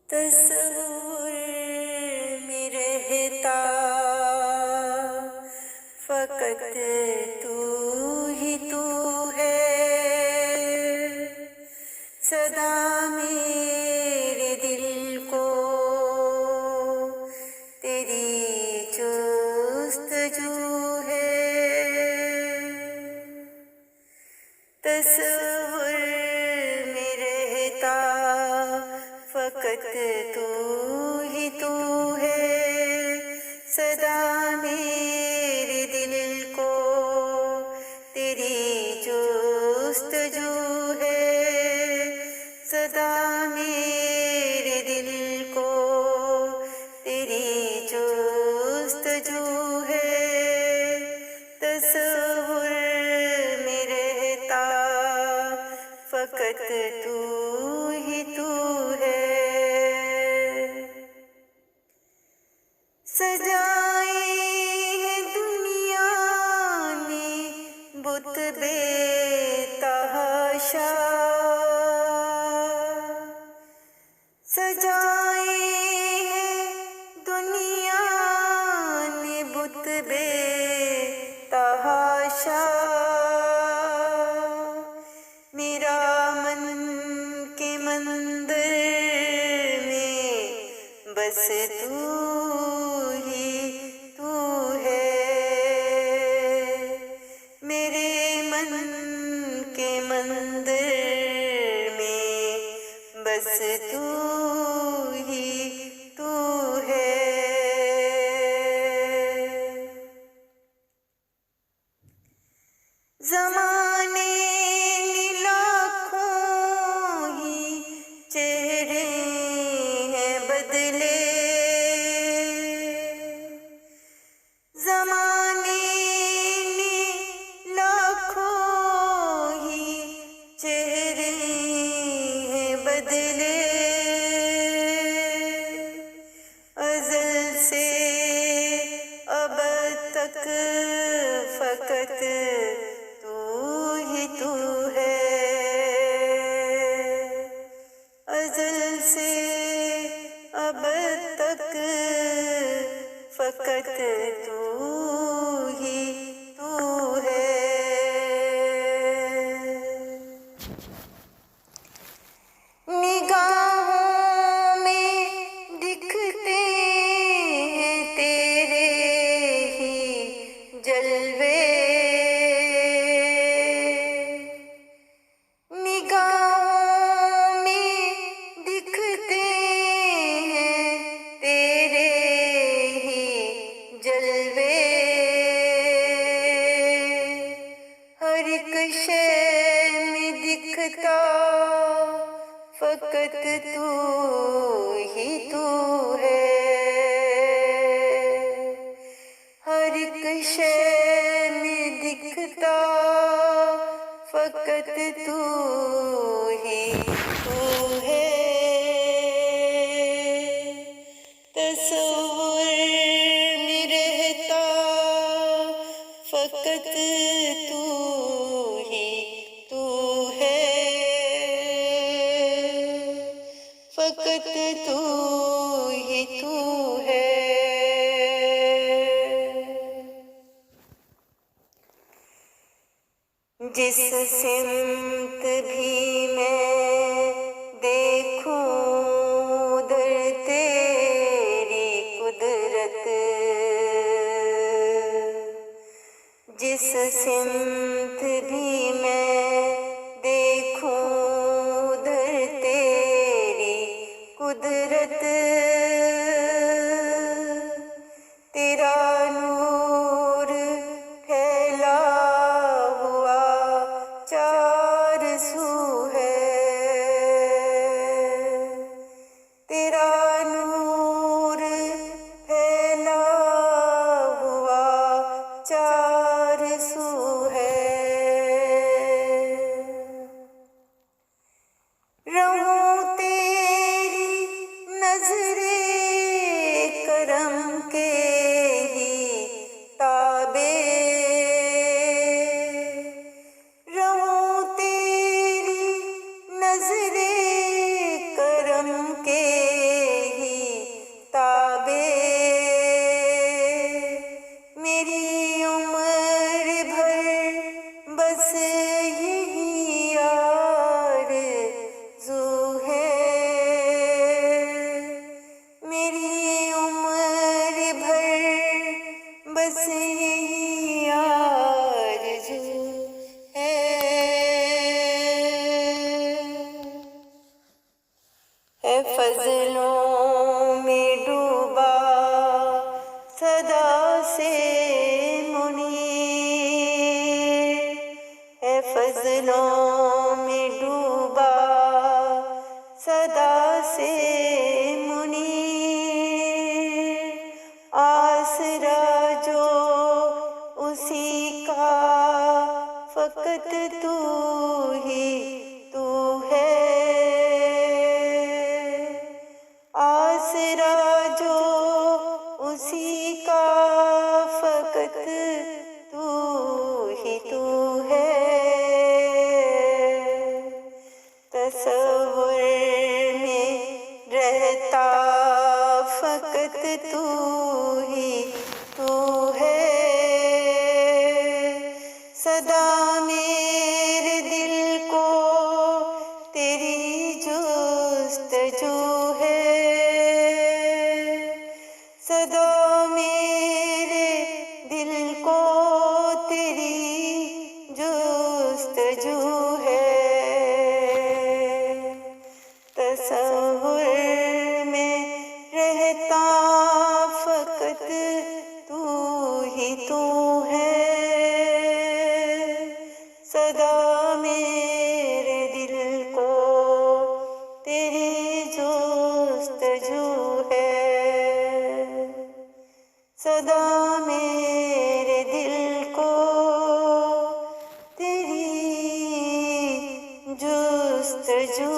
तस्वुर में रहता फकत तू ही तू है। सदा मेरे दिल को तेरी जुस्तजू है। तस्वुर में रहता फकत तू ही तू है। सदा मेरे दिल को तेरी जुस्तजू है। सदा मेरे दिल को तेरी जुस्तजू है। तस्वुर में रहता फकत तू ही तू है। सजाए है दुनिया ने बुत बेतहाशा। सजाए है दुनिया ने बुत बेतहाशा। मेरा मन के मंदिर में बस तू ही तू है। मेरे मन के मंदिर में बस तू ही तू है। ज़माने ने लाखों ही चेहरे हैं बदले। ज़माने ने लाखों ही चेहरे हैं बदले। अज़ल से अब तक फकत तू ही तू है। अज़ल से अब तक फकत तू ही तू है। निगाहों में दिखते हैं तेरे ही जलवे। निगाहों में दिखते हैं तेरे ही जलवे। हर एक शय में दिखता फकत तू ही तू है। हर एक शय में दिखता फकत तू ही तू है। तस्वुर में रहता फकत तू ही तू है। फकत तू ही तू है। जिस सिमत भी मैं देखूं उधर तेरी कुदरत। जिस सिमत भी मैं देखूं उधर तेरी कुदरत। तेरा नूर फैला हुआ चार सू है। तेरा नूर फैला हुआ चार सू है। रहूं तेरी नज़रे करम के ही ताबे। रहूं तेरी नज़रे करम के ए फजलों में डूबा सदा से मुनीर, ए फजलों में डूबा सदा से मुनीर, आसरा जो उसी का फकत तू ही तू है, आसरा जो उसी का फकत तू ही तू है। तसव्वुर में रहता फकत तू ही तू है, सदा मेरे दिल को तेरी जुस्तजू है, सदा मेरे दिल को तेरी जुस्तजू है। तसव्वुर में रहता फकत तू ही तू है, सदा मेरे दिल को तेरी जुस्तजू है, सदा मेरे दिल को तेरी जुस्तजू